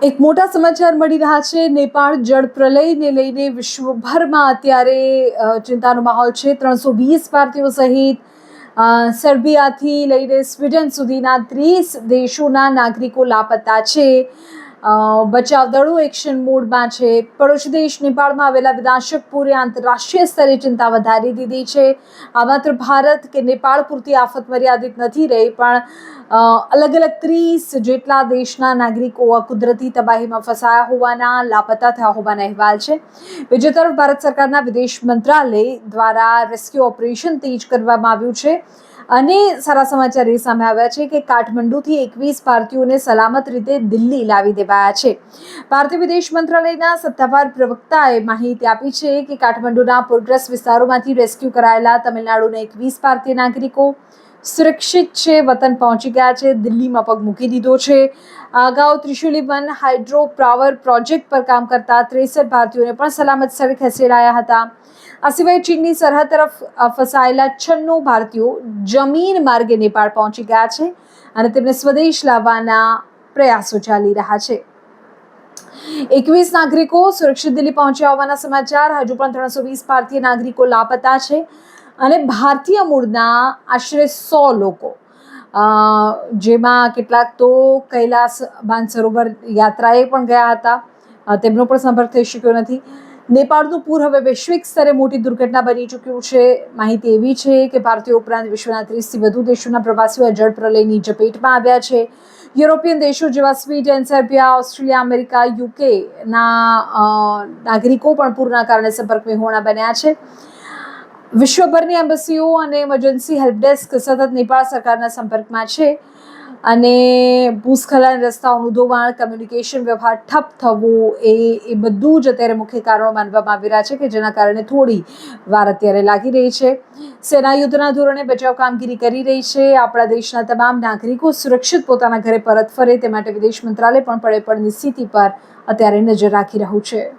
એક મોટા સમાચાર મળી રહ્યા છે. નેપાળ જળ પ્રલયને લઈને વિશ્વભરમાં અત્યારે ચિંતાનો માહોલ છે. 320 ભારતીયો સહિત સર્બિયાથી લઈને સ્વીડન સુધીના 30 દેશોના નાગરિકો લાપતા છે. બચાવ દળો એક્શન મોડમાં છે. પડોશી દેશ નેપાળમાં આવેલા વિનાશક પૂરે આંતરરાષ્ટ્રીય સ્તરે ચિંતા વધારી દીધી છે. આ માત્ર ભારત કે નેપાળ પૂરતી આફત મર્યાદિત નથી રહી, પણ અલગ અલગ 30 જેટલા દેશના નાગરિકો કુદરતી તબાહીમાં ફસાયા હોવાના, લાપતા થયા હોવાના અહેવાલ છે. બીજી તરફ ભારત સરકારના વિદેશ મંત્રાલય દ્વારા રેસ્ક્યુ ઓપરેશન તેજ કરવામાં આવ્યું છે. અને સારા સમાચાર એ સામે આવ્યા છે કે કાઠમંડુથી 21 ભારતીયોને સલામત રીતે દિલ્હી લાવી દેવાયા છે. ભારતીય વિદેશ મંત્રાલયના સત્તાવાર પ્રવક્તાએ માહિતી આપી છે કે કાઠમંડુના પૂરગ્રસ્ત વિસ્તારોમાંથી રેસ્ક્યુ કરાયેલા તમિલનાડુના 21 ભારતીય નાગરિકો સુરક્ષિત છે, વતન પહોંચી ગયા છે, દિલ્હીમાં પગ મૂકી દીધો છે. અગાઉ ત્રિશુલી વન હાઇડ્રો પાવર પ્રોજેક્ટ પર કામ કરતા 63 ભારતીયોને પણ સલામત સ્થળે ખસેડાયા હતા. આ સિવાય ચીનની સરહદ તરફ ફસાયેલા 96 ભારતીયો જમીન માર્ગે નેપાળ પહોંચી ગયા છે અને તેમને સ્વદેશ લાવવાના પ્રયાસો ચાલી રહ્યા છે. 21 નાગરિકો સુરક્ષિત દિલ્હી પહોંચ્યા હોવાના સમાચાર. હજુ પણ 320 ભારતીય નાગરિકો લાપતા છે અને ભારતીય મૂળના આશરે 100 લોકો, જેમાં કેટલાક તો કૈલાસ માનસરોવર યાત્રાએ પણ ગયા હતા, તેમનો પણ સંપર્ક થઈ શક્યો નથી. નેપાળનું પૂર હવે વૈશ્વિક સ્તરે મોટી દુર્ઘટના બની ચૂક્યું છે. માહિતી એવી છે કે ભારતીય ઉપરાંત વિશ્વના 30થી વધુ દેશોના પ્રવાસીઓ જળ પ્રલયની ઝપેટમાં આવ્યા છે. યુરોપિયન દેશો જેવા સ્વીડન, સર્બિયા, ઓસ્ટ્રેલિયા, અમેરિકા, યુકેના નાગરિકો પણ પૂરના કારણે સંપર્ક વિહોણા બન્યા છે. વિશ્વભરની એમ્બસીઓ અને ઇમરજન્સી હેલ્પ ડેસ્ક સતત નેપાળ સરકારના સંપર્કમાં છે અને ભૂસ્ખલન, રસ્તાઓનું ધોવાણ, કમ્યુનિકેશન વ્યવહાર ઠપ થવો એ બધું જ અત્યારે મુખ્ય કારણો માનવામાં આવી રહ્યા છે કે જેના કારણે થોડી વાર અત્યારે લાગી રહી છે. સેના યુદ્ધના ધોરણે બચાવ કામગીરી કરી રહી છે. આપણા દેશના તમામ નાગરિકો સુરક્ષિત પોતાના ઘરે પરત ફરે તે માટે વિદેશ મંત્રાલય પણ પડે પડની સ્થિતિ પર અત્યારે નજર રાખી રહ્યું છે.